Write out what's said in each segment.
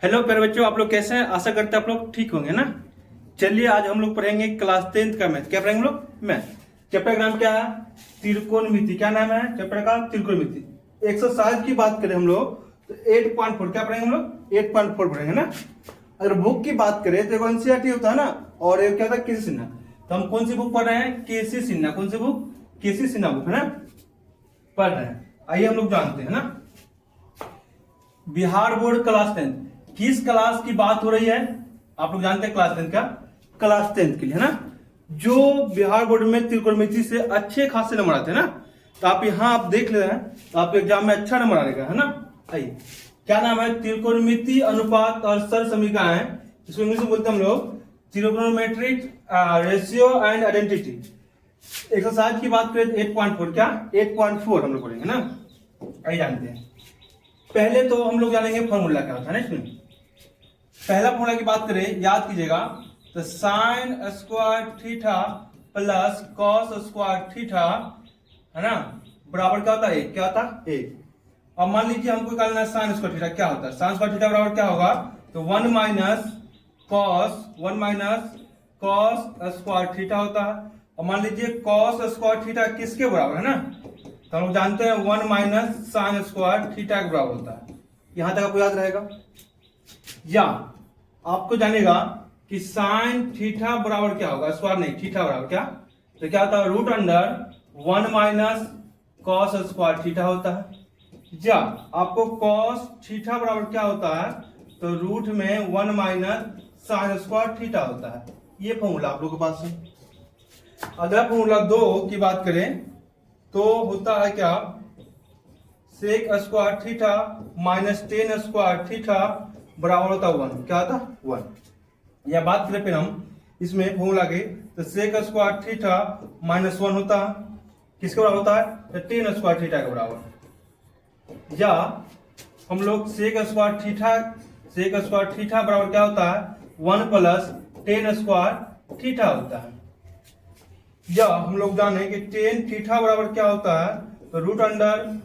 Hello प्यारे बच्चों, आप लोग कैसे हैं? आशा करते हैं आप लोग ठीक होंगे ना। चलिए आज हम लोग पढ़ेंगे क्लास 10th का मैथ। क्या पढ़ेंगे हम लोग? मैथ। चैप्टर का नाम क्या है? त्रिकोणमिति। क्या नाम है चैप्टर का? त्रिकोणमिति। एक्सरसाइज की बात करें हम लोग तो 8.4 क्या पढ़ेंगे हम लोग? 8.4 पढ़ेंगे ना। अगर बुक की बात करें तो एनसीईआरटी होता है ना, और एक क्या था? केसी सिन्हा। तो हम कौन सी बुक पढ़ रहे हैं? केसी सिन्हा। कौन सी बुक? केसी सिन्हा बुक है ना, पढ़ रहे हैं। आइए हम लोग जानते हैं ना। बिहार बोर्ड क्लास 10 किस क्लास की बात हो रही है? आप लोग जानते हैं क्लास 10 का, क्लास 10 के लिए है ना, जो बिहार बोर्ड में त्रिकोणमिति से अच्छे खासे नंबर आते हैं ना। तो आप यहाँ आप देख ले रहे हैं तो आपके एग्जाम में अच्छा नंबर आएगा है ना। आइए, क्या नाम है? त्रिकोणमिति, अनुपात और सर समीकरण। इसको इंग्लिश में बोलते हैं हम लोग त्रिकोणोमेट्रिक रेशियो एंड आइडेंटिटी। एक्सरसाइज की बात करें 8.4 क्या 8.4 हम लोग पढ़ेंगे ना। आइए जानते हैं। पहले तो हम लोग जानेंगे फॉर्मूला क्या होता है ना। इसमें पहला फॉर्मूला की बात करें, याद कीजिएगा, तो sign square theta plus cos square theta है ना, बराबर क्या होता है? क्या होता है? एक। अब मान लीजिए हमको निकालना है साइन स्क्वायर थीटा। क्या होता है साइन स्क्वायर थीटा? बराबर क्या होगा? तो 1 माइनस कॉस स्क्वायर थीटा होता है। और मान लीजिए कॉस स्क्वायर थीटा किसके बराबर है ना, तो हम लोग जानते हैं 1 माइनस साइन स्क्वायर थीटा के बराबर होता है। यहां तक आपको याद रहेगा। या आपको जानेगा कि साइन थीटा बराबर क्या होगा? स्क्वायर नहीं, थीटा बराबर क्या? तो क्या होता है? Root under 1 minus cos square theta होता है। या आपको कॉस थीटा बराबर क्या होता है? तो रूट में 1 माइनस साइन स्क्वायर थीटा होता है। ये फॉर्मूला आप लोगों के पास है। अगला फॉर्मूला 2 की बात करें तो होता है क्या? Sec square theta minus tan square theta बराबर होता है 1। क्या होता है? 1। या बात करें फिर हम इसमें फॉर्मूला के, तो सेक स्क्वायर थीटा माइनस 1 होता है किसके बराबर होता है? तो टेन स्क्वायर थीटा के बराबर। या हम लोग सेक स्क्वायर थीटा बराबर क्या होता है? 1 प्लस टेन स्क्वायर थीटा होता है। या हम लोग जाने कि टेन थीटा बराबर क्या होता है? तो root under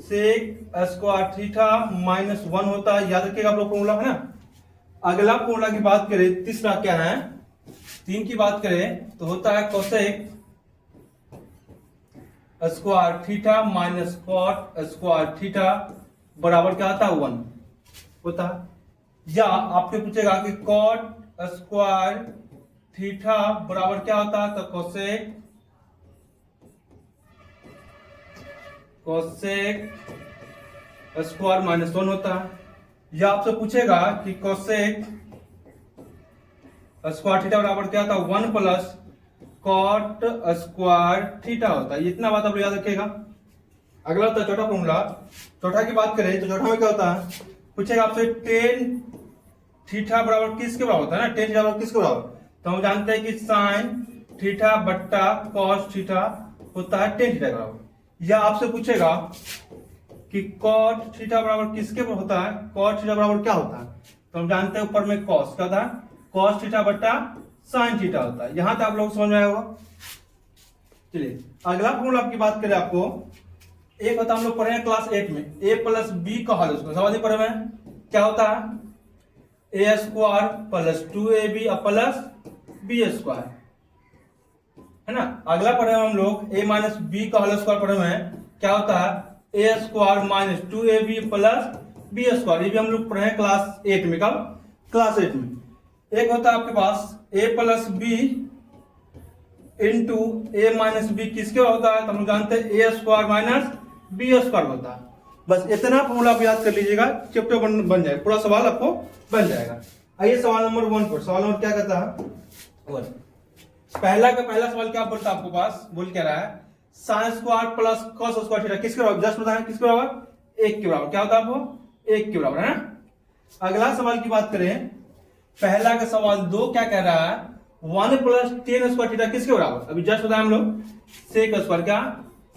sec square theta minus 1 होता है। याद रखिएगा आप लोग फॉर्मूला है ना। अगला फॉर्मूला की बात करें, तीसरा क्या है? 3 की बात करें तो होता है cosec square theta minus cot square theta बराबर क्या होता है? 1 होता है। या आपके पूछेगा कि कॉट स्क्वायर थीटा बराबर क्या होता है? तो कोसेक स्क्वायर माइनस 1 होता है। या आपसे पूछेगा कि कोसेक स्क्वायर थीटा बराबर क्या होता है? 1 प्लस कॉट स्क्वायर थीटा होता है। इतना बात आप याद रखिएगा। अगला होता है चौथा फॉर्मूला। चौथा की बात करें तो चौथा में क्या होता है? पूछेगा आपसे टेन थीटा बराबर किसके बराबर होता है ना। टेन थीटा बराबर किसके बराबर? तो हम जानते हैं कि साइन थीटा बट्टा कॉस थीटा होता है टेन थीटा के बराबर। या आपसे पूछेगा कि कॉट थीटा बराबर किसके होता है? कॉट थीटा बराबर क्या होता है? तो हम जानते हैं ऊपर में कॉस क्या होता है? कॉस थीटा बट्टा साइन थीटा होता है। यहां तक आप लोग समझ में आया होगा। चलिए अगला फॉर्मूला की बात करें आपको, एक होता है हम लोग पढ़े हैं क्लास 8 में, a प्लस बी का होल स्क्वायर। सवाल पढ़े हैं क्या होता है? A square plus 2ab plus B square है ना। अगला पढ़े हम लोग a माइनस बी का होल स्क्वायर पढ़े हुए हैं। क्या होता है? A square minus 2ab plus B square. ये भी हम लोग पढ़े हैं क्लास 8 में। कब? क्लास 8 में। एक होता है आपके पास a plus B into A minus B किसके होता है? तो हम जानते हैं A square minus B square होता है। बस इतना फॉर्मूला आप याद कर लीजिएगा, चैप्टर बन जाएगा, पूरा सवाल आपको बन जाएगा। आइए सवाल नंबर 1 पर। सवाल नंबर क्या कहता है? 1। पहला सवाल क्या बोलता है आपको पास? बोल क्या रहा है? Sine square plus cos square theta किसके बराबर? जस्ट बताएं किसके बराबर? 1 के बराबर। क्या होता है आपको? 1 के बराबर है ना। अगला सवाल की बात करें, पहला का सवाल 2 क्या कह रहा है? 1 प्लस टेन स्क्वायर थीटा किसके बराबर? अभी जस्ट बताया हम लोग सेक स्क्वायर क्या?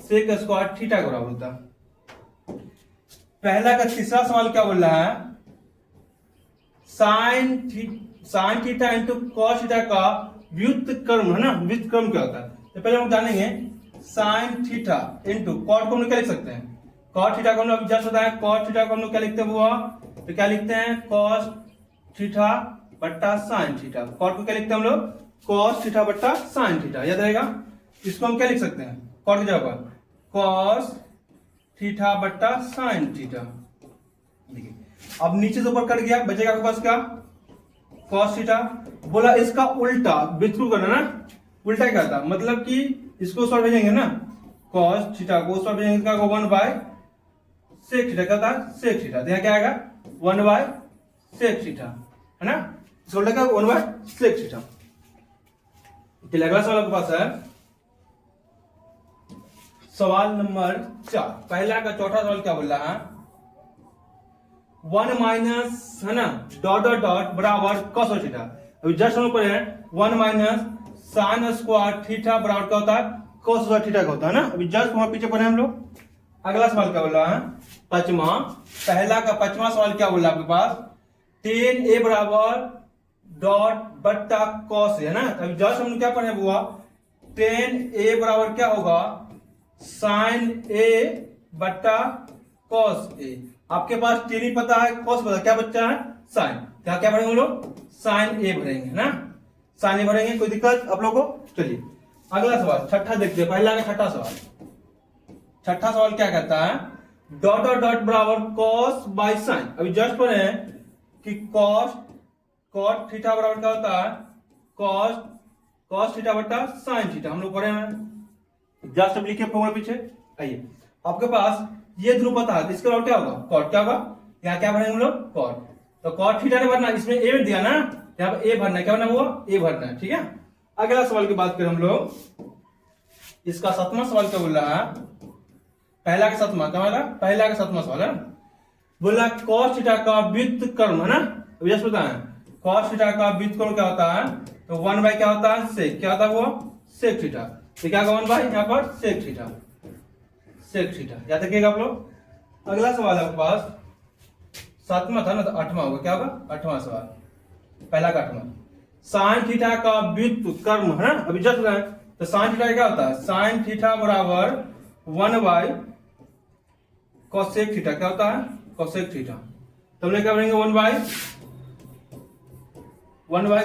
सेक स्क्वायर थीटा के बराबर होता है। पहला का तीसरा सवाल क्या बोल रहा है? Sine theta into cos theta का व्युत्क्रम है ना। व्युत्क्रम क्या होता है? तो पहले हम जानेंगे साइन थीटा इंटू कॉट को हम लोग क्या लिख सकते हैं? कॉट थीटा को हम लोग जस्ट बताया, कॉट थीटा को हम लोग क्या लिखते हैं? तो क्या लिखते हैं कॉस थीटा बट्टा साइन थीटा। कॉट को क्या लिखते हैं हम लोग कॉस थीटा बट्टा साइन थीटा, याद रहेगा। इसको हम क्या लिख सकते हैं कॉट की जगह पर कॉस थीटा बट्टा साइन थीटा। देखिए अब नीचे से ऊपर कट गया, बचेगा आपके पास क्या कॉस थीटा। बोला इसका उल्टा बिल्कुल करना ना, उल्टा क्या था मतलब कि इसको उस पर भेजेंगे ना कॉस थीटा को उस पर भेजेंगे क्या 1 बाय सेक थीटा, क्या था सेक थीटा। तो यहाँ क्या आएगा 1 बाय सेक थीटा, है ना। इसको उल्टा क्या 1 बाय सेक थीटा। चलिए अगला सवाल आपके पास है सवाल नंबर 4। पहला का चौथा सवाल क्या बोल रहा है 1 माइनस है ना डॉट डॉट डॉट बराबर कॉस थीटा। अभी जस्ट हम लोग है 1 माइनस साइन स्क्वायर थीटा बराबर क्या होता है कॉस थीटा का होता है ना। अभी जस्ट वहां पीछे पढ़े हम लोग। अगला सवाल क्या बोल रहा है पांचवा, पहला का पांचवा सवाल क्या बोल रहा है आपके पास tan a बराबर डॉट बट्टा कॉस है ना। अभी जस्ट हमने क्या पढ़े हुआ tan a बराबर क्या होगा साइन a बट्टा कॉस a। आपके पास tan ही पता है कॉस पता है, क्या बच्चा है साइन। क्या क्या भरेंगे हम लोग साइन a भरेंगे ना, साइन a भरेंगे। कोई दिक्कत आप लोगों को। चलिए अगला सवाल छठा देखते हैं। पहला का छठा सवाल, छठा सवाल क्या कहता है डॉट डॉट डॉट बराबर कॉस बाय साइन। अभी जस्ट पढ़े हैं कि कॉस कॉट थीटा बराबर क्या होता है कॉस कॉस थीटा बट्टा साइन थीटा, हम लोग पढ़े हैं। जस्ट अब लिखे फॉर्मूला पीछे। आइए आपके पास ये ध्रुव पता है, इसके बराबर क्या होगा कॉट, क्या होगा यहाँ क्या भरेंगे हम लोग कॉट। तो कॉट थीटा ने भरना, इसमें ए में दिया ना यहाँ पे ए भरना, क्या भरना हुआ ए भरना है, ठीक है। अगला सवाल की बात करें हम लोग, इसका 7वां सवाल क्या बोल रहा है पहला का 7वां क्या बोला पहला का 7वां सवाल है। बोला कॉस थीटा का व्युत्त कर्म है ना। अभी जस्ट बताएं कॉस थीटा का व्युत्त कर्म क्या होता है तो 1 बाय क्या होता है सेक, क्या होता है वो सेक थीटा। तो क्या 1 बाय यहाँ पर सेक थीटा, सेक थीटा याद रखिएगा आप लोग। अगला सवाल आपके पास 7वां था ना तो 8वां होगा, क्या होगा 8वां सवाल, पहला का 8वां साइन थीटा का व्युत्त कर्म है ना। अभी जस्ट बताएं तो साइन थीटा क्या होता है साइन थीटा बराबर 1 बाय कोसेक थीटा, क्या होता है कोसेक थीटा। तो हमने क्या करेंगे 1 bye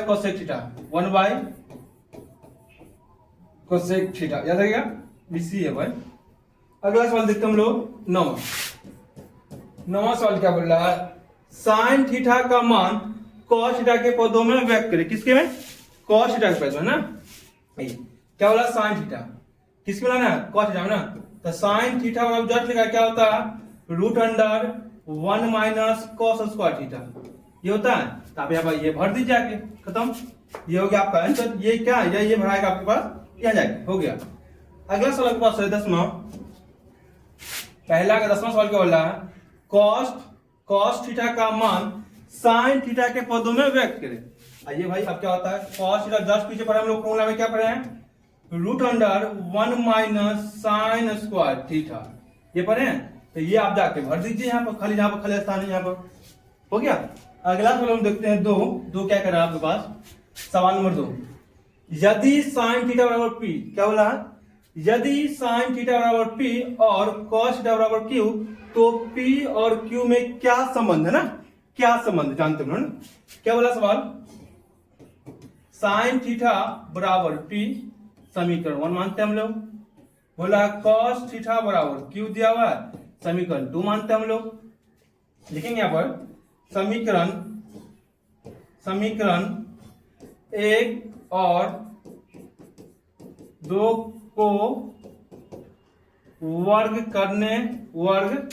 cosec theta, 1 bye cosec theta याद रहेगा बीसी है भाई। अगला सवाल देखते हम लोग 9वां सवाल क्या बोल रहा है साइन थीटा का मान कॉस थीटा के पदों में व्यक्त करें। किसके में कॉस थीटा के पद में ना। क्या बोला साइन थीटा किसके बोला ना कॉस थीटा में ना। तो साइन थीटा बराबर जस्ट लिखा क्या होता है root under 1 minus cos square theta, ये होता है। तो आप यहाँ पर ये भर दीजिए आके, खत्म। ये हो गया आपका आंसर। ये क्या है ये भराएगा आपके पास क्या जाएगा, हो गया। अगला सवाल आपके पास है 10वां, पहला का 10वां सवाल क्या बोल रहा है कॉस थीटा का मान साइन थीटा के पदों में व्यक्त करें। आइए भाई अब क्या होता है कॉस थीटा जस्ट पीछे पढ़े हम लोग फॉर्मूला में क्या पढ़े हैं root under 1 minus sine square theta, ये पढ़े हैं। तो ये आप जाके भर दीजिए यहाँ पर खाली, जहां पर खाली स्थान है यहाँ पर, हो गया। अगला सवाल हम देखते हैं दो क्या कर रहा है आपके पास सवाल नंबर 2। यदि साइन थीटा बराबर पी, क्या बोला है यदि साइन थीटा बराबर पी और कॉस थीटा बराबर क्यू तो पी और क्यू में क्या संबंध है ना, क्या संबंध जानते हो ना। क्या बोला सवाल साइन थीटा बराबर पी समीकरण 1 मानते हैं हम लोग। बोला कॉस थीटा बराबर क्यू दिया हुआ है समीकरण 2 मानते हैं हम लोग। लिखेंगे यहां पर समीकरण 1 और 2 को वर्ग करने और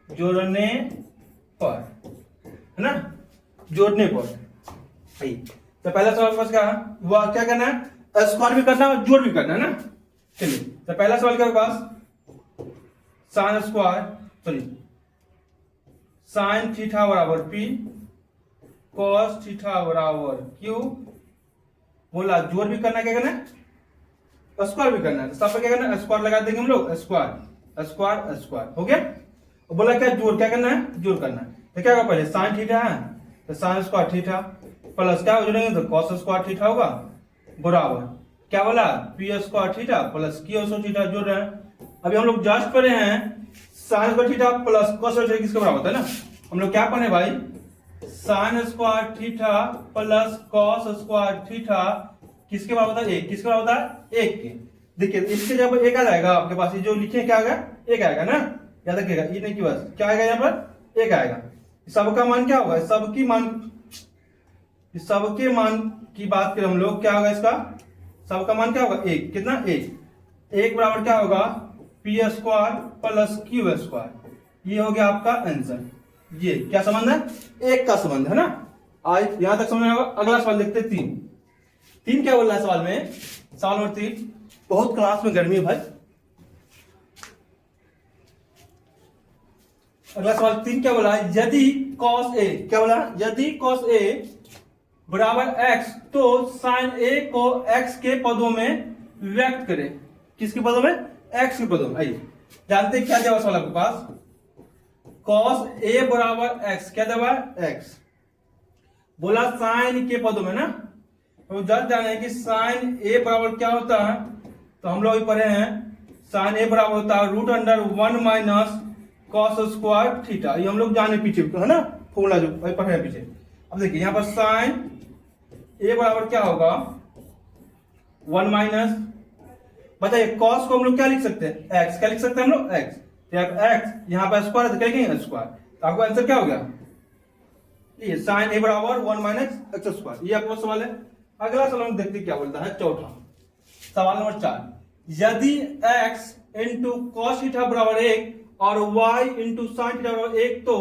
जोड़ने पर है ना, जोड़ने पर। तो पहला सवाल पास क्या करना है स्क्वायर भी करना है और जोड़ भी करना है ना। चलिए तो पहला सवाल क्या पास साइन स्क्वायर चलिए साइन थीटा बराबर पी कॉस थीटा बराबर क्यू। बोला जोड़ भी करना, क्या करना है स्क्वायर भी करना है। तो सब पे क्या करना है स्क्वायर लगा देंगे हम लोग, स्क्वायर हो गया। और बोला क्या जोड़, क्या करना है जोड़ करना है। तो क्या होगा पहले साइन थीटा है तो साइन स्क्वायर थीटा प्लस क्या जोड़ेंगे तो कॉस स्क्वायर थीटा होगा बराबर क्या बोला, P square theta plus Q square theta जोड़ रहे हैं। अभी हम लोग जस्ट पढ़े हैं sign square theta plus cos square theta किसके बराबर होता है ना, हम लोग क्या पढ़े भाई, sign square theta plus cos square theta किसके बराबर होता है, एक। किसके बराबर होता है, एक के। देखिए इसके जब एक आ जाएगा आपके पास, ये जो लिखे क्या आएगा, एक आएगा ना, याद रखिएगा, ये नहीं कि बस क्या आएगा, यहाँ पर एक आएगा। सबका मान क्या होगा, सबकी मान, सबके मान की बात करें हम लोग, क्या होगा इसका, सबका मान क्या होगा, एक। कितना, एक। एक बराबर क्या होगा, P square plus Q square. ये हो गया आपका आंसर। ये क्या संबंध है, एक का संबंध है ना। आज यहां तक समझ में आएगा। अगला सवाल देखते हैं, तीन। तीन क्या बोल रहा है सवाल में, सवाल नंबर 3। बहुत क्लास में गर्मी है भाई। अगला सवाल 3 क्या बोला है, यदि cos a, क्या बोला, यदि cos a बराबर x, तो sin a को x के पदों में व्यक्त करे। किसके पदों में, x के पदों में। आइए जानते हैं क्या जवाब सवाल आपके पास, cos a बराबर x, क्या जवाब, x। बोला sin के पदों में ना, तो जब जाने कि sin a बराबर क्या होता है, तो हम लोग पढ़े हैं sin a बराबर होता है root under 1 minus cos square theta. ये हम लोग जाने पीछे है ना, फॉर्मूला जो पढ़े हैं पीछे। अब देखिए यहाँ पर साइन ए बराबर क्या होगा, 1 माइनस, बताइए कॉस को हम लोग क्या लिख सकते हैं, एक्स। क्या लिख सकते हैं हम लोग, एक्स। एक्स यहाँ पर स्क्वायर है तो क्या लिखेंगे, स्क्वायर। तो आपका आंसर क्या हो गया, ये साइन ए बराबर 1 माइनस एक्स स्क्वायर। ये आपका सवाल है। अगला सवाल हम देखते क्या बोलता है, चौथा सवाल नंबर 4। यदि x इंटू कॉस थीटा बराबर 1 और y इंटू साइन थीटा बराबर 1, तो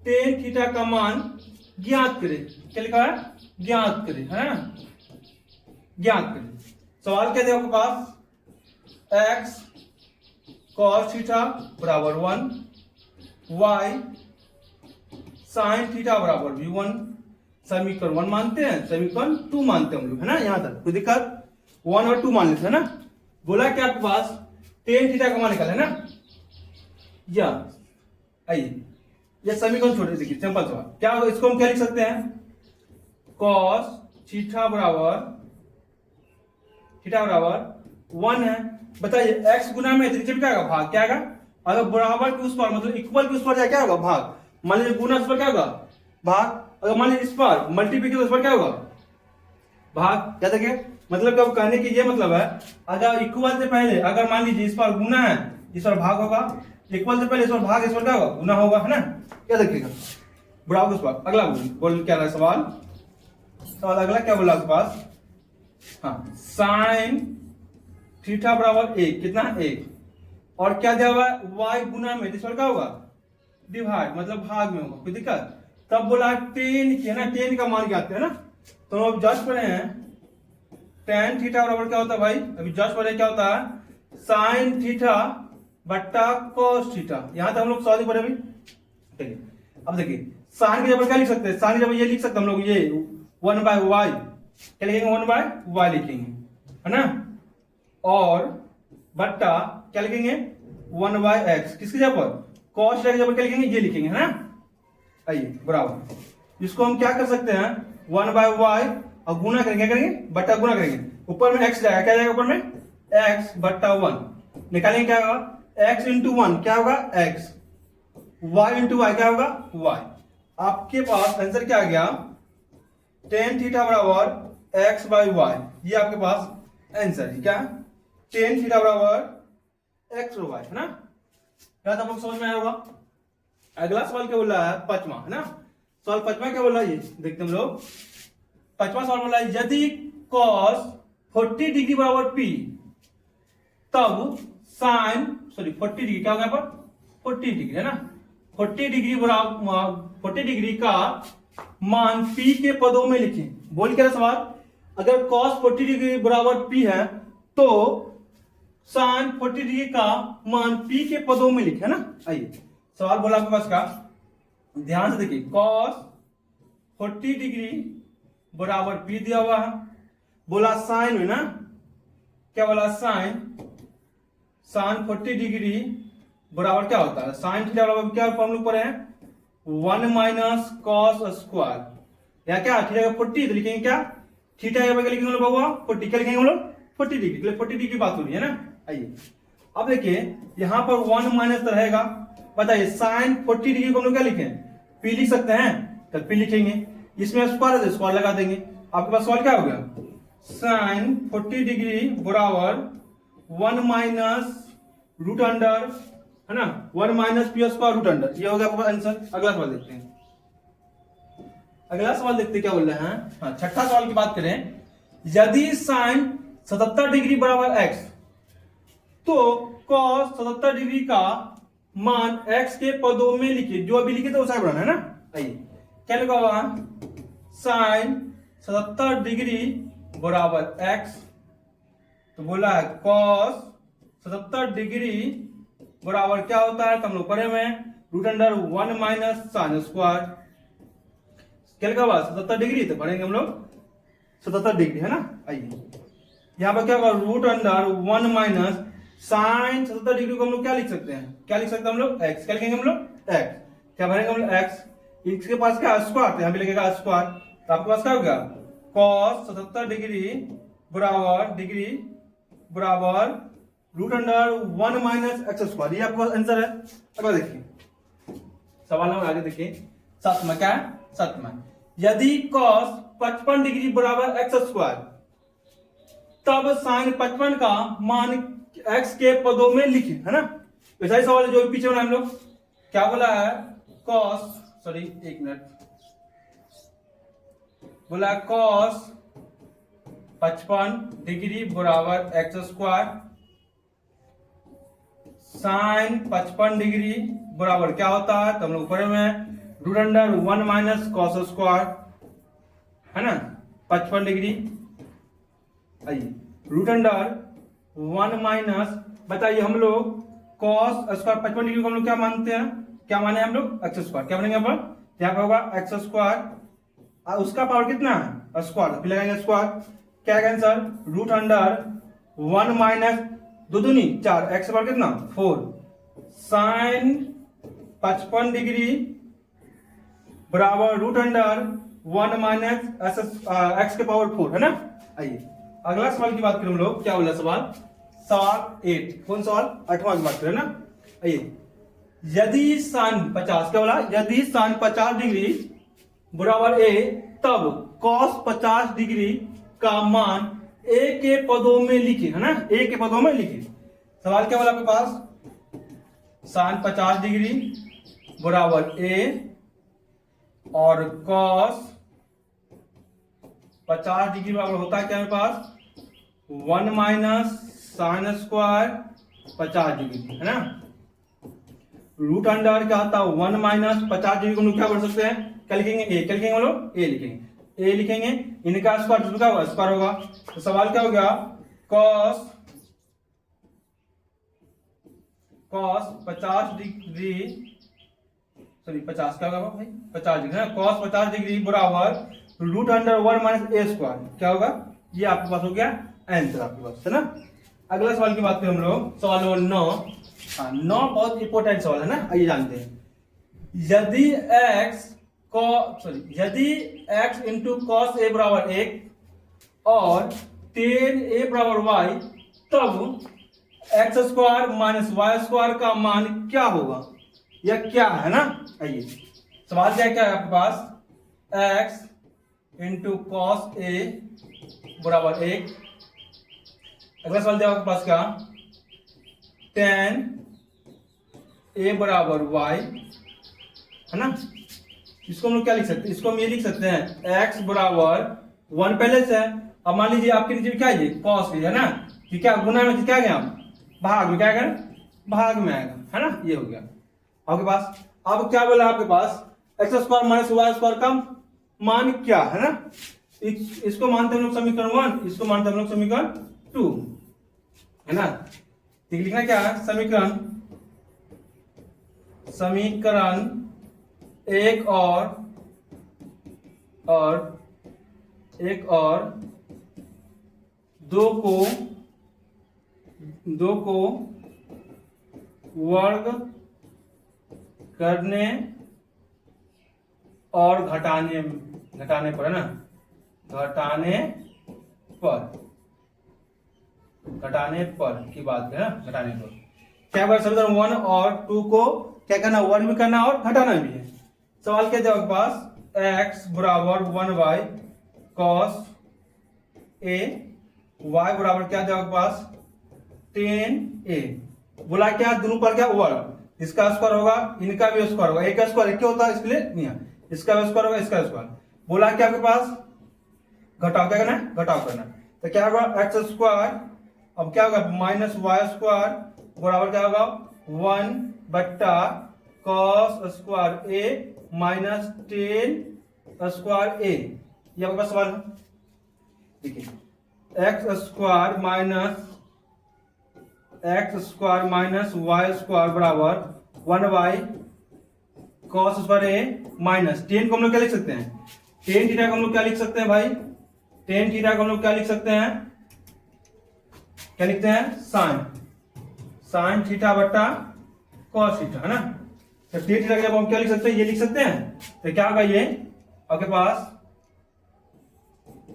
टेन थीटा का मान ज्ञात करें। क्या लिखा है, ज्ञात करें, है ना, ज्ञात करें। सवाल क्या दिया आपके पास, x कॉस थीटा बराबर 1, y साइन थीटा बराबर भी 1। समीकरण 1 मानते हैं, समीकरण 2 मानते हैं हम लोग, है ना। यहां तक कोई दिक्कत, 1 और 2 मान लेते हैं ना। बोला क्या आपके पास, टेन थीटा का मान निकाले ना, या आइए ये समीकरण छोटे, देखिए सिंपल सवाल क्या होगा, इसको हम क्या लिख सकते हैं, कॉस थीटा बराबर 1 है। बताइए x गुना में नीचे क्या होगा, भाग। क्या आएगा, अगर बराबर के उस पर मतलब इक्वल के उस पर क्या होगा, भाग। मान लीजिए गुना उस पर क्या होगा, भाग। अगर मान लीजिए इस पर मल्टीप्लिकेशन उस पर क्या होगा, भाग। क्या देखिए मतलब क्या कहने की ये मतलब है, अगर इक्वल से पहले अगर मान लीजिए इस पर गुना है, इस पर भाग होगा, इक्वल से पहले इस पर भाग, इस पर क्या होगा, गुना होगा, है ना। क्या देखिएगा, बराबर उस पर। अगला बोल क्या रहा है सवाल, सवाल अगला क्या बोला आपके पास, हाँ साइन थीटा बराबर 1, कितना 1, और क्या दिया हुआ है, y गुना में, इस पर क्या होगा, डिवाइड, मतलब भाग में होगा। कोई दिक्कत, तब बोला टेन की, है ना, टेन का मान ज्ञात है ना। तो अब जस्ट पढ़े हैं टेन थीटा बराबर क्या होता है भाई, अभी जस्ट पढ़े क्या होता है, साइन थीटा बट्टा कॉस थीटा। यहां तक हम लोग सॉरी पढ़े अभी। अब देखिए साइन की जगह क्या लिख सकते हैं, साइन की जगह ये लिख सकते हैं हम लोग, ये 1 बाय वाई, क्या लिखेंगे, 1 बाय वाई लिखेंगे, है ना। और बट्टा क्या लिखेंगे, 1 बाय एक्स। किसकी जगह पर, कॉस थीटा की जगह पर क्या लिखेंगे, ये लिखेंगे, है ना। आइए बराबर, इसको हम क्या कर सकते हैं, 1 बाय वाई और गुना करेंगे, करेंगे बट्टा गुना करेंगे, ऊपर में x जाएगा, क्या जाएगा ऊपर में, x बट्टा 1 निकालेंगे, क्या होगा, x इंटू 1 क्या होगा, x, y इंटू वाई क्या होगा, y। आपके पास आंसर क्या आ गया, टेन थीटा बराबर x बाई वाई। ये आपके पास आंसर है, क्या, टेन थीटा बराबर x और y, है ना। क्या आप लोग समझ में आया होगा। अगला सवाल क्या बोल रहा है, 5वां, है ना। सवाल 5वां क्या बोल रहा है, ये देखते हम लोग। 5वां सवाल बोल रहा है, यदि cos 40 डिग्री बराबर p, तब साइन 40 डिग्री क्या होगा, पर 40 डिग्री, है ना। 40 डिग्री बराबर 40 डिग्री का मान p के पदों में लिखें। बोल क्या सवाल, अगर cos 40 डिग्री बराबर p है, तो साइन 40 डिग्री का मान p के पदों में लिखे, है ना। आइए सवाल बोला आपके पास का, ध्यान से देखिए, cos 40 डिग्री बराबर p दिया हुआ है। बोला साइन में ना, क्या बोला, साइन 40 डिग्री बराबर क्या होता है, साइन थीटा बराबर क्या हम लोग पढ़े हैं, 1 माइनस कॉस स्क्वायर। या क्या थीटा का 40 तो लिखेंगे क्या, थीटा क्या लिखेंगे हम लोग, 40 क्या लिखेंगे हम लोग, 40 डिग्री, 40 डिग्री की बात हो रही है ना। आइए अब देखिए यहाँ पर 1 माइनस तो रहेगा, बताइए साइन 40 डिग्री को हम लोग क्या लिखें, पी लिख सकते हैं, तो पी लिखेंगे, इसमें स्क्वायर है स्क्वायर लगा देंगे, आपके पास सवाल क्या हो गया, साइन 40 डिग्री बराबर 1 माइनस रूट अंडर, है ना, 1 minus P square root under, ये हो गया आपके पास आंसर। अगला सवाल देखते हैं, अगला सवाल देखते हैं क्या बोल रहे हैं। हाँ, छठा सवाल की बात करें, यदि साइन 77 डिग्री बराबर x, तो cos 77 डिग्री का मान x के पदों में लिखिए, जो अभी लिखे थे उसे बनाना है ना। आइए क्या लिखा हुआ, साइन 77 डिग्री बराबर x, तो बोला है cos 77 डिग्री बराबर क्या होता है, तो हम लोग पढ़े में root under 1 minus sine square, क्या लिखा हुआ 77 डिग्री, तो पढ़ेंगे हम लोग 77 डिग्री, है ना। आइए यहाँ पर क्या होगा, root under 1 minus sine 77 degree को हम लोग क्या लिख सकते हैं, क्या लिख सकते हैं हम लोग, x, क्या लिखेंगे हम लोग x, क्या भरेंगे हम लोग x, इसके पास क्या स्क्वायर, तो यहाँ पे लिखेगा स्क्वायर, तो आपके पास क्या हो गया, cos 77 डिग्री बराबर root under 1 minus X square, ये आपके पास आंसर है। अगला देखिए सवाल नंबर आगे देखिए, सातवां क्या है, सातवां, यदि cos 55 डिग्री बराबर एक्स स्क्वायर, तब साइन 55 का मान x के पदों में लिखे, है ना। वैसा ही सवाल है जो पीछे हम लोग क्या बोला है, cos, सॉरी एक मिनट, बोला है cos 55 डिग्री बराबर एक्स स्क्वायर, साइन 55 डिग्री बराबर क्या होता है, तो हम लोग पढ़े में root under 1 minus cos square, है ना, 55 डिग्री, आइए रूट अंडर 1 माइनस, बताइए हम लोग कॉस स्क्वायर 55 डिग्री को हम लोग क्या मानते हैं, क्या माने हम लोग एक्स स्क्वायर, क्या बनेंगे यहाँ पर, यहाँ पे होगा एक्स स्क्वायर, उसका पावर कितना है स्क्वायर, फिर लगाएंगे स्क्वायर, क्या है आंसर, रूट अंडर 1 माइनस 2 दूनी 4, एक्स पावर कितना 4, साइन 55 डिग्री बराबर रूट अंडर 1 माइनस एक्स के पावर 4, है ना। आइए अगला सवाल की बात करें हम लोग, क्या बोला सवाल, सवाल 8, कौन सवाल, 8वां की बात करें ना। आइए यदि साइन 50, क्या बोला, यदि साइन 50 डिग्री बराबर a, तब cos 50 डिग्री का मान a के पदों में लिखे, है ना, a के पदों में लिखे। सवाल क्या बोला आपके पास, साइन 50 डिग्री बराबर a और cos 50 डिग्री बराबर होता है क्या मेरे पास, 1 माइनस साइन स्क्वायर 50 डिग्री, है ना, रूट अंडर क्या होता है 1 माइनस 50 डिग्री को हम लोग क्या कर सकते हैं, क्या लिखेंगे a, क्या लिखेंगे हम लोग a लिखेंगे, a लिखेंगे, इनका स्क्वायर क्या होगा स्क्वायर होगा, तो सवाल क्या हो गया, cos 50 डिग्री, सॉरी 50 क्या होगा भाई 50 डिग्री, है ना, cos 50 डिग्री बराबर root under 1 minus a square, क्या होगा, ये आपके पास हो गया आंसर आपके पास, है ना। अगला सवाल की बात करें हम लोग, सवाल नंबर 9, हाँ 9 बहुत इंपॉर्टेंट सवाल है ना। आइए जानते हैं, यदि x इंटू कॉस ए बराबर 1 और tan a बराबर y, तब X square minus Y square का मान क्या होगा, यह क्या है ना। आइए सवाल क्या है आपके पास, x इंटू कॉस ए बराबर 1, अगला सवाल दिया आपके पास क्या, tan a बराबर y, है ना, इसको हम लोग क्या लिख सकते हैं, इसको हम ये लिख सकते हैं x बराबर 1 पहले से है, अब मान लीजिए आपके नीचे क्या है cos है ना, कि क्या गुना में क्या गया, भाग में क्या आएगा, भाग में आएगा, है ना, ये हो गया आपके पास। अब क्या बोला आपके पास, X square minus Y square का मान क्या है ना, इसको मानते हम लोग समीकरण 1, इसको मानते हम लोग समीकरण 2, है ना। लिखना क्या है, समीकरण 1 और 2 को वर्ग करने और घटाने पर, है ना, घटाने पर घटाने पर की बात करें ना, घटाने पर क्या होगा, समीकरण 1 और 2 को क्या करना, 1 भी करना और घटाना भी है। सवाल क्या दिया पास, x बराबर 1 cos a, y बराबर क्या दिया पास 10a। बोला क्या, दोनों पर क्या ओवर, इसका स्क्वायर होगा, इनका भी स्क्वायर होगा, एक का स्क्वायर एक होता है, इसके लिए नहीं है, इसका भी स्क्वायर होगा, इसका स्क्वायर। बोला क्या आपके पास, घटाव क्या करना है, घटाव करना। तो क्या होगा एक्स स्क्वायर, अब क्या होगा माइनस वाई स्क्वायर बराबर क्या होगा 1 बट्टा cos square A minus 10 square A. ये आपके पास सवाल है। देखिए X square minus Y square बराबर 1 cos स्क्वायर ए माइनस 10 को हम लोग क्या लिख सकते हैं, टेन थीटा को हम लोग क्या लिख सकते हैं भाई, टेन थीटा को हम लोग क्या लिख सकते हैं, क्या लिखते हैं साइन थीटा बट्टा कॉस थीटा, है ना। तो टेन थीटा के हम क्या लिख सकते हैं, ये लिख सकते हैं। तो क्या होगा ये आपके पास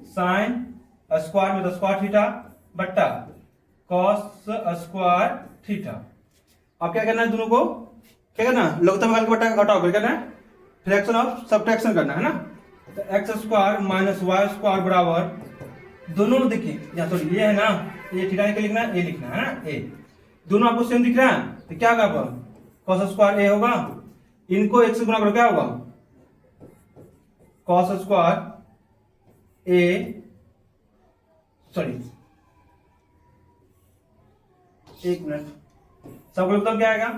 साइन स्क्वायर में स्क्वायर थीटा बट्टा कॉस स्क्वायर थीटा। अब क्या करना है, दोनों को क्या करना है, लघुत्तम का बट्टा का घटाव करना है, फ्रैक्शन ऑफ सब्ट्रैक्शन करना है ना। तो X square minus Y square बराबर, दोनों देखिए यहाँ तो ये है ना, ये थीटा के लिखना है, ए लिखना है ना, ए दोनों आपको सेम दिख रहा है। तो क्या होगा कॉस स्क्वायर ए होगा, इनको एक से गुना करो क्या होगा कॉस स्क्वायर ए, सॉरी एक मिनट, सब लघुत्तम क्या आएगा,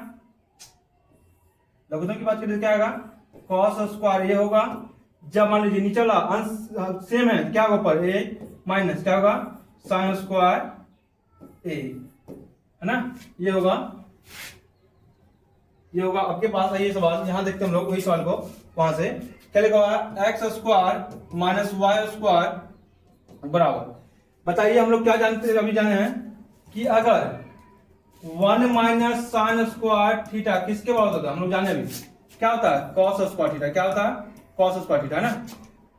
लघुत्तम की बात करें तो क्या आएगा कॉस स्क्वायर ए होगा, जब मान लीजिए नीचे वाला अंश सेम है क्या होगा ऊपर ए माइनस क्या होगा साइन स्क्वायर ए, है ना। ये होगा आपके पास है ये सवाल, यहां देखते हैं हम लोग वही सवाल को, वहां से क्या लिखा हुआ X square minus Y square बराबर, बताइए हम लोग क्या जानते हैं, अभी जाने हैं कि अगर 1 माइनस साइन स्क्वायर थीटा किसके बराबर होता है, हम लोग जाने अभी क्या होता है कॉस स्क्वायर थीटा, क्या होता है कॉस स्क्वायर थीटा, है ना।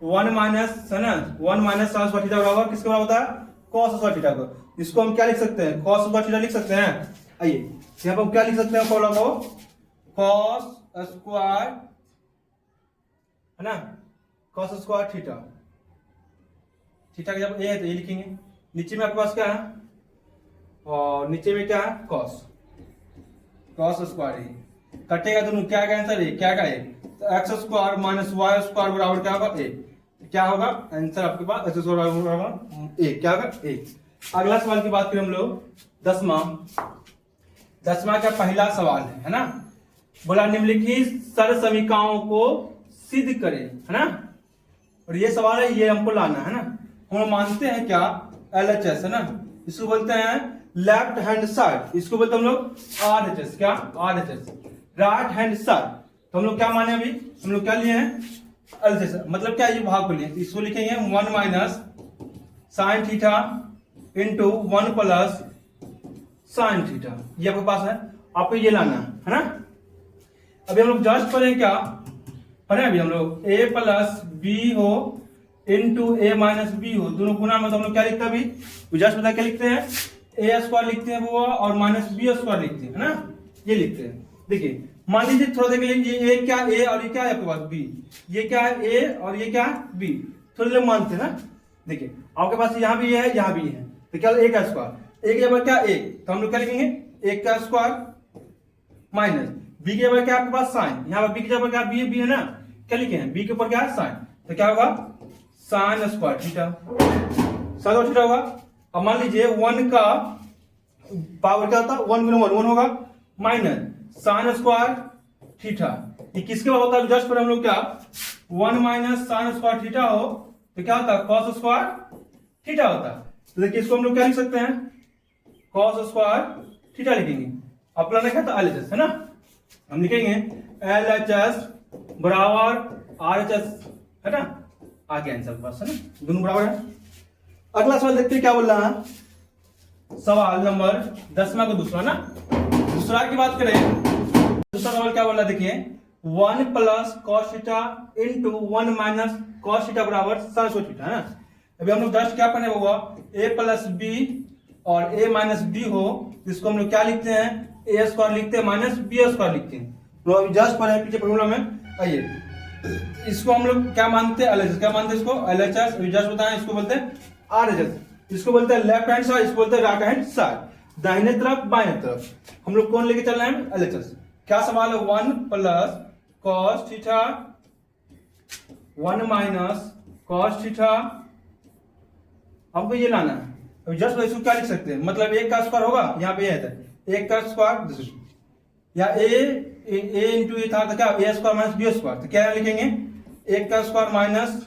1 माइनस है ना, 1 माइनस साइन स्क्वायर थीटा बराबर किसके बराबर होता है कॉस स्क्वायर थीटा को। इसको हम क्या लिख सकते हैं, कॉस स्क्वायर थीटा लिख सकते हैं। आइए यहाँ पर हम क्या लिख सकते हैं फॉर्मूला को, कॉस स्क्वायर है ना, कॉस स्क्वायर थीटा, थीटा का जब ए है तो ये लिखेंगे, नीचे में आपके पास क्या है और नीचे में क्या है कॉस स्क्वायर ए, कटेगा दोनों क्या का आंसर है, क्या का है तो X square minus Y square बराबर क्या होगा ए, क्या होगा आंसर आपके पास एक्स स्क्वायर बराबर ए, क्या होगा ए। अगला सवाल की बात करें हम लोग, 10वां का पहला सवाल है ना, बोला निम्नलिखित सरसमीकाओं को सिद्ध करें, है ना। और ये सवाल है, ये हमको लाना है ना, हम मानते हैं क्या LHS है ना, इसको बोलते हैं लेफ्ट हैंड साइड, इसको बोलते हैं हम लोग RHS, क्या RHS राइट हैंड साइड। तो हम लोग क्या माने अभी, हम लोग क्या लिए हैं LHS, मतलब क्या ये भाग को लिए, तो इसको लिखेंगे 1 minus sine theta into 1 plus sine theta, ये आपके पास है, आपको ये लाना है ना। अभी हम लोग जस्ट करें क्या पढ़े अभी हम लोग a प्लस बी हो इंटू ए माइनस बी हो, दोनों गुना में तो हम लोग क्या लिखते हैं अभी जस्ट पता क्या लिखते हैं, ए स्क्वायर लिखते हैं वो और माइनस बी स्क्वायर लिखते हैं, है ना, ये लिखते हैं। देखिए मान लीजिए थोड़ा देख लीजिए, ये क्या ए और ये क्या है आपके पास बी, ये क्या है ए और ये क्या है बी, थोड़े लोग मानते हैं ना। देखिए आपके पास यहाँ भी है यहाँ भी है, तो क्या ए का स्क्वायर, ए के जगह क्या ए, तो हम लोग क्या लिखेंगे एक का स्क्वायर माइनस बी के जगह क्या आपके पास साइन, यहाँ पर बी की जगह क्या बी है ना, क्या लिखे हैं बी के ऊपर क्या है साइन, तो क्या होगा sign square theta, sine theta होगा। अब मान लीजिए 1 का पावर क्या होता है 1 गुना 1 होगा माइनस साइन स्क्वायर थीटा, ये किसके बराबर होता है जस्ट पर हम लोग क्या 1 माइनस साइन स्क्वायर थीटा हो तो क्या होता है कॉस स्क्वायर थीटा होता है। तो देखिए इसको हम लोग क्या लिख सकते हैं कॉस स्क्वायर थीटा लिखेंगे, अपना लिखा था LHS है ना, हम लिखेंगे LHS बराबर RHS है ना, आगे आंसर बस है ना, दोनों बराबर है। अगला सवाल देखते हैं क्या बोल रहा है, सवाल नंबर 10वां को दूसरा ना, दूसरा की बात करें दूसरा सवाल क्या बोल रहा है, देखिए 1 plus cos theta into 1 minus cos theta बराबर साइन थीटा है ना। अभी हम लोग जस्ट क्या पढ़ने होगा a प्लस बी और ए माइनस बी हो, इसको हम लोग क्या लिखते हैं, ए स्क्वायर लिखते हैं माइनस बी स्क्वायर लिखते हैं। तो अभी जस्ट पर है पीछे फॉर्मूला में, आइए इसको हम लोग क्या मानते हैं, एलएचएस। क्या मानते हैं इसको, एलएचएस। जस्ट बताएं, इसको बोलते हैं आरएचएस, इसको बोलते हैं लेफ्ट हैंड साइड, इसको बोलते हैं राइट हैंड साइड, दाहिने तरफ बाएं तरफ। हम लोग कौन लेके चल रहे हैं, एलएचएस। क्या सवाल है, 1 plus cos theta 1 minus cos theta, हमको ये लाना है। अभी जस्ट इसको क्या लिख सकते हैं, मतलब एक का स्क्वायर होगा, यहाँ पे है एक का स्क्वायर, या ए इंटू ए था तो क्या ए स्क्वायर माइनस बी स्क्वायर, तो क्या लिखेंगे, एक का square minus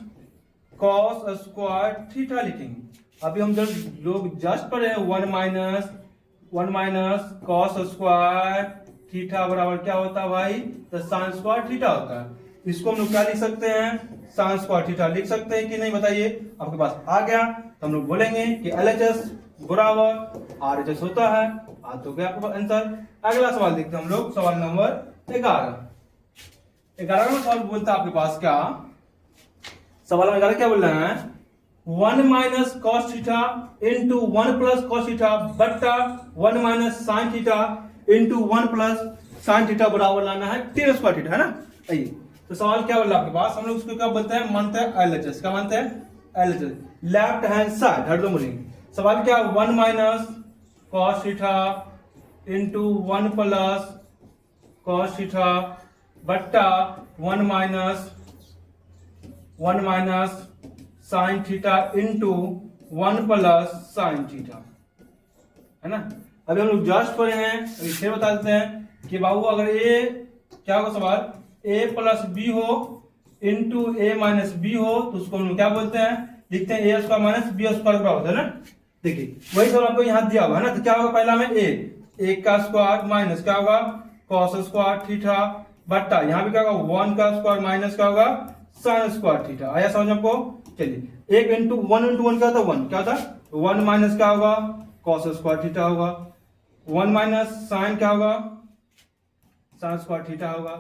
cos square theta लिखेंगे। अभी हम जब लोग जस्ट पढ़े 1 माइनस कॉस स्क्वायर थीटा बराबर क्या होता है भाई, तो साइन स्क्वायर थीटा होता है। इसको हम लोग क्या लिख सकते हैं, साइन स्क्वायर थीटा लिख सकते हैं कि नहीं, बताइए। आपके पास आ गया तो हम लोग बोलेंगे कि एलएचएस बराबर आरएचएस होता है। तो क्या आपको आंसर। अगला सवाल देखते हैं हम लोग, सवाल नंबर 11 में सवाल बोलता है आपके पास क्या, सवाल नंबर 11 क्या बोल रहे हैं, 1 minus cos theta into 1 plus cos theta बट्टा 1 minus sine theta into 1 plus sine theta बराबर लाना है टेन स्क्वायर थीटा, है ना। आइए तो सवाल क्या बोल रहा है आपके पास, हम लोग उसको क्या बोलते हैं, मानते हैं एलएचएस। क्या मानते हैं, एलएचएस, लेफ्ट हैंड साइड। हर दो बोलेंगे सवाल क्या, 1 minus cos theta into 1 plus cos theta बट्टा 1 minus sine theta into 1 plus sine theta, है ना। अभी हम लोग जस्ट पढ़े हैं, अभी फिर बता देते हैं कि बाबू अगर ए क्या होगा सवाल, ए प्लस बी हो इंटू ए माइनस बी हो, तो उसको हम लोग क्या बोलते हैं, लिखते हैं A square minus B square बराबर है ना। देखिए वही सब आपको यहाँ दिया हुआ है ना, तो क्या होगा पहला में ए का स्क्वायर माइनस क्या होगा कॉस स्क्वायर थीटा बट्टा यहाँ पे क्या होगा 1 का स्क्वायर माइनस क्या होगा साइन स्क्वायर थीटा। आया समझ आपको। चलिए 1 इंटू 1 क्या होता है 1, क्या होता है 1 माइनस क्या होगा कॉस स्क्वायर थीटा होगा, 1 माइनस साइन क्या होगा साइन स्क्वायर थीटा होगा।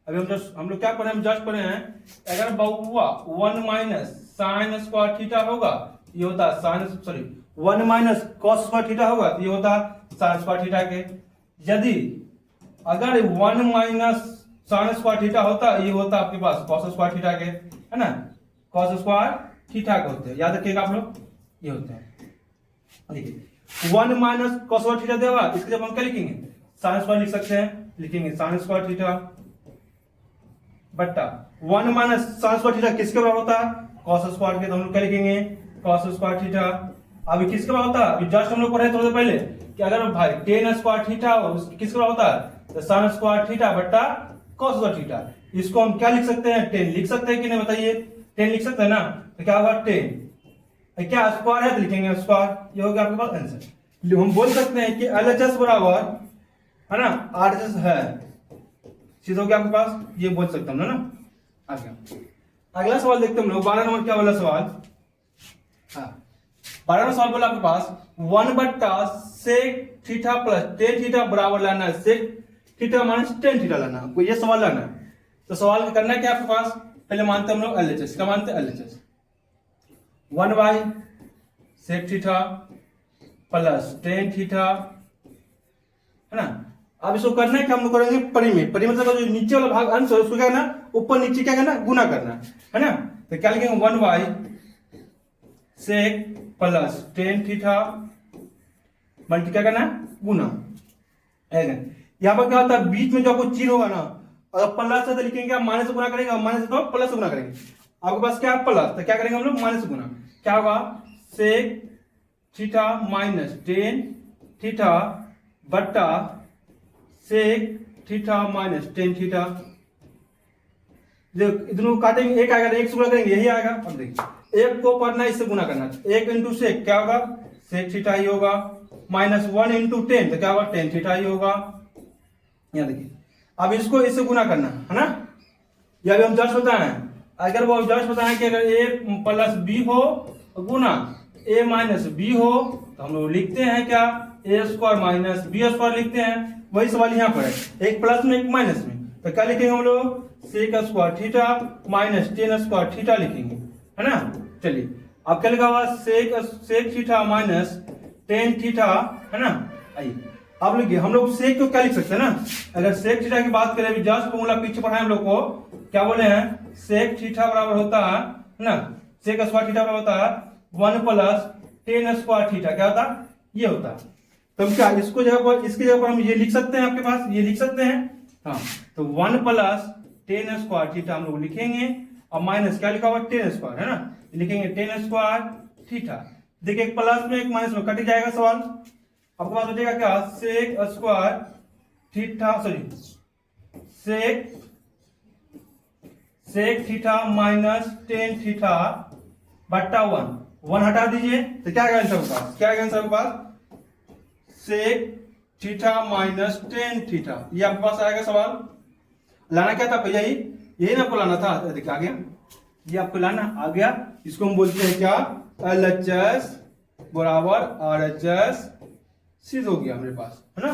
अभी हम लोग क्या पढ़े, हम जस्ट पढ़े हैं, अगर बहुआ 1 माइनस साइन स्क्वायर थीटा होगा, ये होता है sine, sorry 1 minus cos square theta होगा, तो ये होता है साइन स्क्वायर थीटा के। यदि अगर 1 माइनस साइन स्क्वायर थीटा होता, ये होता आपके पास कॉस स्क्वायर थीटा के, है ना, कॉस स्क्वायर थीटा के होते हैं, याद रखिएगा आप लोग, ये होते हैं। देखिए 1 माइनस कॉस स्क्वायर थीटा देगा, इसके जब हम क्या लिखेंगे साइन स्क्वायर लिख सकते हैं, लिखेंगे साइन स्क्वायर थीटा बट्टा 1 माइनस साइन स्क्वायर थीटा किसके बराबर होता है कॉस स्क्वायर के, तो हम लोग क्या लिखेंगे कॉस स्क्वायर थीटा। अभी किसके बराबर होता है, अभी जस्ट हम लोग पढ़े थोड़ी देर पहले कि अगर भाई टेन स्क्वायर थीटा हो किसके बराबर होता है, तो साइन स्क्वायर थीटा बट्टा कॉस स्क्वायर थीटा। इसको हम क्या लिख सकते हैं 10 लिख सकते हैं कि नहीं, बताइए 10 लिख सकते हैं ना, तो क्या होगा 10, क्या स्क्वायर है तो लिखेंगे स्क्वायर, ये हो गया आपके पास आंसर। हम बोल सकते हैं कि एलएचएस बराबर है ना आरएचएस है, चीज हो गया आपके पास, ये बोल सकते हम ना। आगे अगला सवाल देखते हम लोग 12 नंबर क्या बोला सवाल, 12 नंबर सवाल बोला आपके पास 1 बट्टा sec theta plus tan theta बराबर लाना है sec theta minus tan theta लाना, आपको ये सवाल लाना है। तो सवाल करना है क्या आपके पास, पहले मानते हम लोग एलएचएस। क्या मानते हैं LHS, 1 by sec theta plus tan theta, है ना। अब इसको करना है कि हम लोग करेंगे परिमेय, परिमेय मतलब जो नीचे वाला भाग अंश है उसको क्या करना, ऊपर नीचे क्या करना गुना करना, है ना। तो क्या लिखेंगे 1 by sec plus tan theta multi क्या करना गुना। यहाँ पर क्या होता है बीच में जो आपको चिन्ह होगा ना, अगर प्लस है तो लिखेंगे आप माइनस से गुना करेंगे, माइनस तो प्लस से गुना करेंगे। आपके पास क्या है प्लस, तो क्या करेंगे हम लोग माइनस से गुना, क्या होगा sec theta minus tan theta बट्टा sec theta minus tan theta. दोनों काटेंगे, एक आएगा एक से गुना करेंगे, यही आएगा। अब देखिए एक को पढ़ना इससे गुना करना, एक इंटू सेक क्या होगा सेक थीटा ही होगा, माइनस 1 इंटू टेन तो क्या होगा टेन थीटा ही होगा। यहाँ देखिए अब इसको इससे गुना करना है ना, या भी हम जस्ट बताएं, अगर वो जस्ट बताएं कि अगर ए प्लस बी हो गुना ए माइनस बी हो, तो हम लोग लिखते हैं क्या ए स्क्वायर माइनस बी स्क्वायर लिखते हैं। वही सवाल यहाँ पर है, एक प्लस में एक माइनस में, तो क्या लिखेंगे हम लोग sec square theta minus tan square theta लिखेंगे, है ना। चलिए अब क्या लिखा हुआ sec theta minus tan theta, है ना। आइए अब लिखिए, हम लोग सेक को क्या लिख सकते हैं ना, अगर सेक थीटा की बात करें, जस्ट फॉर्मूला पीछे पढ़ाए हम लोग को, क्या बोले हैं, सेक थीटा बराबर होता है ना, सेक स्क्वायर थीटा बराबर होता है 1 प्लस टेन स्क्वायर थीटा, क्या होता है, ये होता है। तो हम क्या इसको जगह पर, इसकी जगह पर हम ये लिख सकते हैं, आपके पास ये लिख सकते हैं, हाँ। तो 1 प्लस टेन स्क्वायर थीटा हम लोग लिखेंगे, और माइनस क्या लिखा हुआ, टेन स्क्वायर, है ना, लिखेंगे टेन स्क्वायर थीटा। देखिए एक प्लस में एक माइनस में कट जाएगा सवाल, आपके पास हो जाएगा क्या, sec square theta, sorry sec theta minus tan theta बट्टा 1 हटा दीजिए, तो क्या आएगा आंसर के पास, क्या आएगा आंसर के पास, sec theta minus tan theta, ये आपके पास आएगा सवाल। लाना क्या था भैया, यही ना आपको लाना था, देखिए आ गया, ये आपको लाना आ गया। इसको हम बोलते हैं क्या, LHS बराबर RHS, सीध हो गया हमारे पास, है ना।